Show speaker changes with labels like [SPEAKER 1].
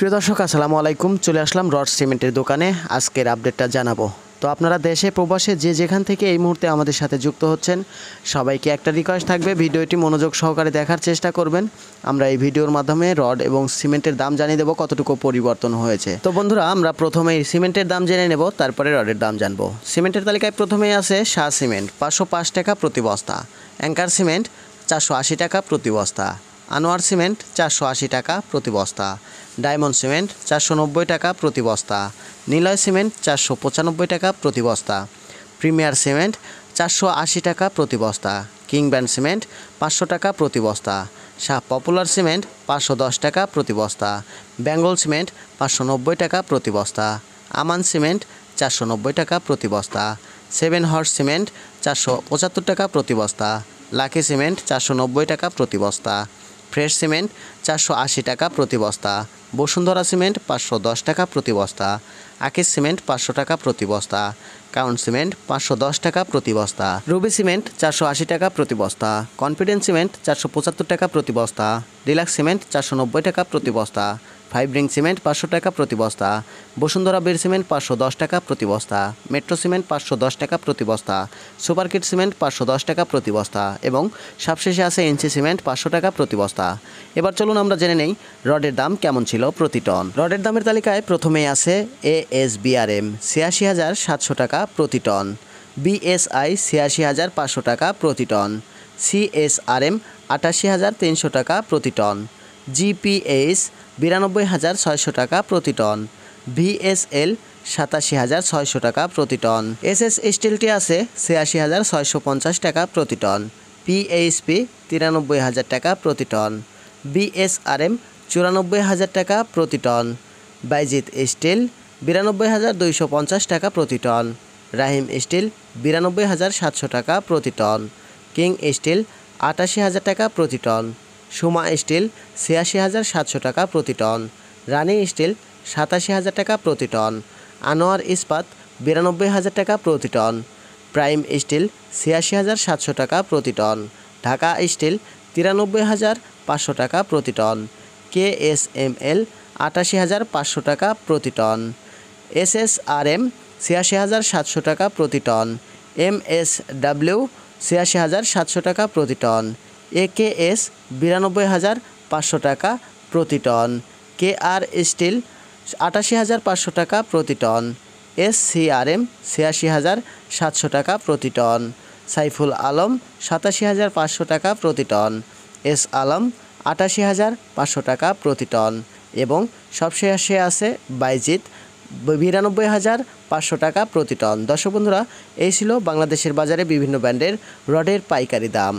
[SPEAKER 1] প্রিয় দর্শক আসসালামু আলাইকুম। চলে আসলাম রড সিমেন্টের দোকানে আজকের আপডেটটা জানাবো। তো আপনারা দেশে প্রবাসে যে যেখান থেকে এই মুহূর্তে আমাদের সাথে যুক্ত হচ্ছেন সবাইকে একটা রিকোয়েস্ট থাকবে, ভিডিওটি মনোযোগ সহকারে দেখার চেষ্টা করবেন। আমরা এই ভিডিওর মাধ্যমে রড এবং সিমেন্টের দাম জানিয়ে দেবো কতটুকু পরিবর্তন হয়েছে। তো বন্ধুরা, আমরা প্রথমেই সিমেন্টের দাম জেনে নেব, তারপরে রডের দাম জানবো। সিমেন্টের তালিকায় প্রথমেই আছে শাহ সিমেন্ট 505 টাকা প্রতি বস্তা, অ্যাঙ্কার সিমেন্ট 480 টাকা প্রতি বস্তা, আনোয়ার সিমেন্ট 480 টাকা প্রতি বস্তা, ডায়মন্ড সিমেন্ট 490 টাকা প্রতি বস্তা, নিলয় সিমেন্ট 495 টাকা প্রতি বস্তা, প্রিমিয়ার সিমেন্ট 480 টাকা প্রতি বস্তা, কিং ব্যান্ড সিমেন্ট 500 টাকা প্রতি বস্তা, শাহ পপুলার সিমেন্ট 510 টাকা প্রতি বস্তা, বেঙ্গল সিমেন্ট 590 টাকা প্রতি বস্তা, আমান সিমেন্ট 490 টাকা প্রতি বস্তা, 7 হর্স সিমেন্ট 475 টাকা প্রতি বস্তা, লাকি সিমেন্ট 490 টাকা প্রতি বস্তা, ফ্রেশ সিমেন্ট 480 টাকা প্রতি বস্তা, বসুন্ধরা সিমেন্ট 510 টাকা প্রতি বস্তা, আকিস সিমেন্ট 500 টাকা প্রতি বস্তা, কাউন্ট সিমেন্ট 510 টাকা প্রতি বস্তা, রুবি সিমেন্ট 480 টাকা প্রতি বস্তা, কনফিডেন্স সিমেন্ট 475 টাকা প্রতি বস্তা, ডিলাক্স সিমেন্ট 490 টাকা প্রতি বস্তা, 5 রিং সিমেন্ট 500 টাকা প্রতি বস্তা, বসুন্ধরা বীর সিমেন্ট 510 টাকা প্রতি বস্তা, মেট্রো সিমেন্ট 510 টাকা প্রতি বস্তা, সুপারকিট সিমেন্ট 510 টাকা প্রতি বস্তা এবং সবশেষে আছে এনসি সিমেন্ট 500 টাকা প্রতি বস্তা। এবার চলুন আমরা জেনে নেই রডের দাম কেমন ছিল প্রতি টন। রডের দামের তালিকায় প্রথমেই আছে ASBRM 86,700 টাকা প্রতি টন, BSI 86,500 টাকা প্রতি টন, CSRM 88,300 টাকা প্রতি টন, GPS 92,600 টাকা প্রতি টন, VSL 87,600 টাকা প্রতি টন, SS স্টিলটি আছে 86,650 টাকা প্রতি টন, PHP 93,000 টাকা প্রতি টন, BSRM 94,000 টাকা প্রতি টন, বাইজিত স্টিল 92,250 টাকা প্রতি টন, রাহিম স্টিল 92,700 টাকা প্রতি টন, কিং স্টিল 88,000 টাকা প্রতি টন, সুমা স্টিল 86,700 টাকা প্রতি টন, রানি স্টিল 87,000 টাকা প্রতি টন, আনোয়ার ইস্পাত 92,000 টাকা প্রতি টন, প্রাইম স্টিল 86,700 টাকা প্রতি টন, ঢাকা স্টিল 93,500 টাকা প্রতি টন, KSML 88,500 টাকা প্রতি টন, SSRM 86,700 টাকা প্রতি টন, MSW 86,700 টাকা প্রতি টন, AKS 92,500 টাকা প্রতি টন, KR স্টিল 88,500 টাকা প্রতি টন, SCRM 86,700 টাকা প্রতি টন, সাইফুল আলম 87,500 টাকা প্রতি টন, এস আলম 88,500 টাকা প্রতি টন এবং সবশেষে আছে বাইজিত 92,500 টাকা প্রতি টন। দর্শক বন্ধুরা, এই ছিল বাংলাদেশের বাজারে বিভিন্ন ব্র্যান্ডের রডের পাইকারি দাম।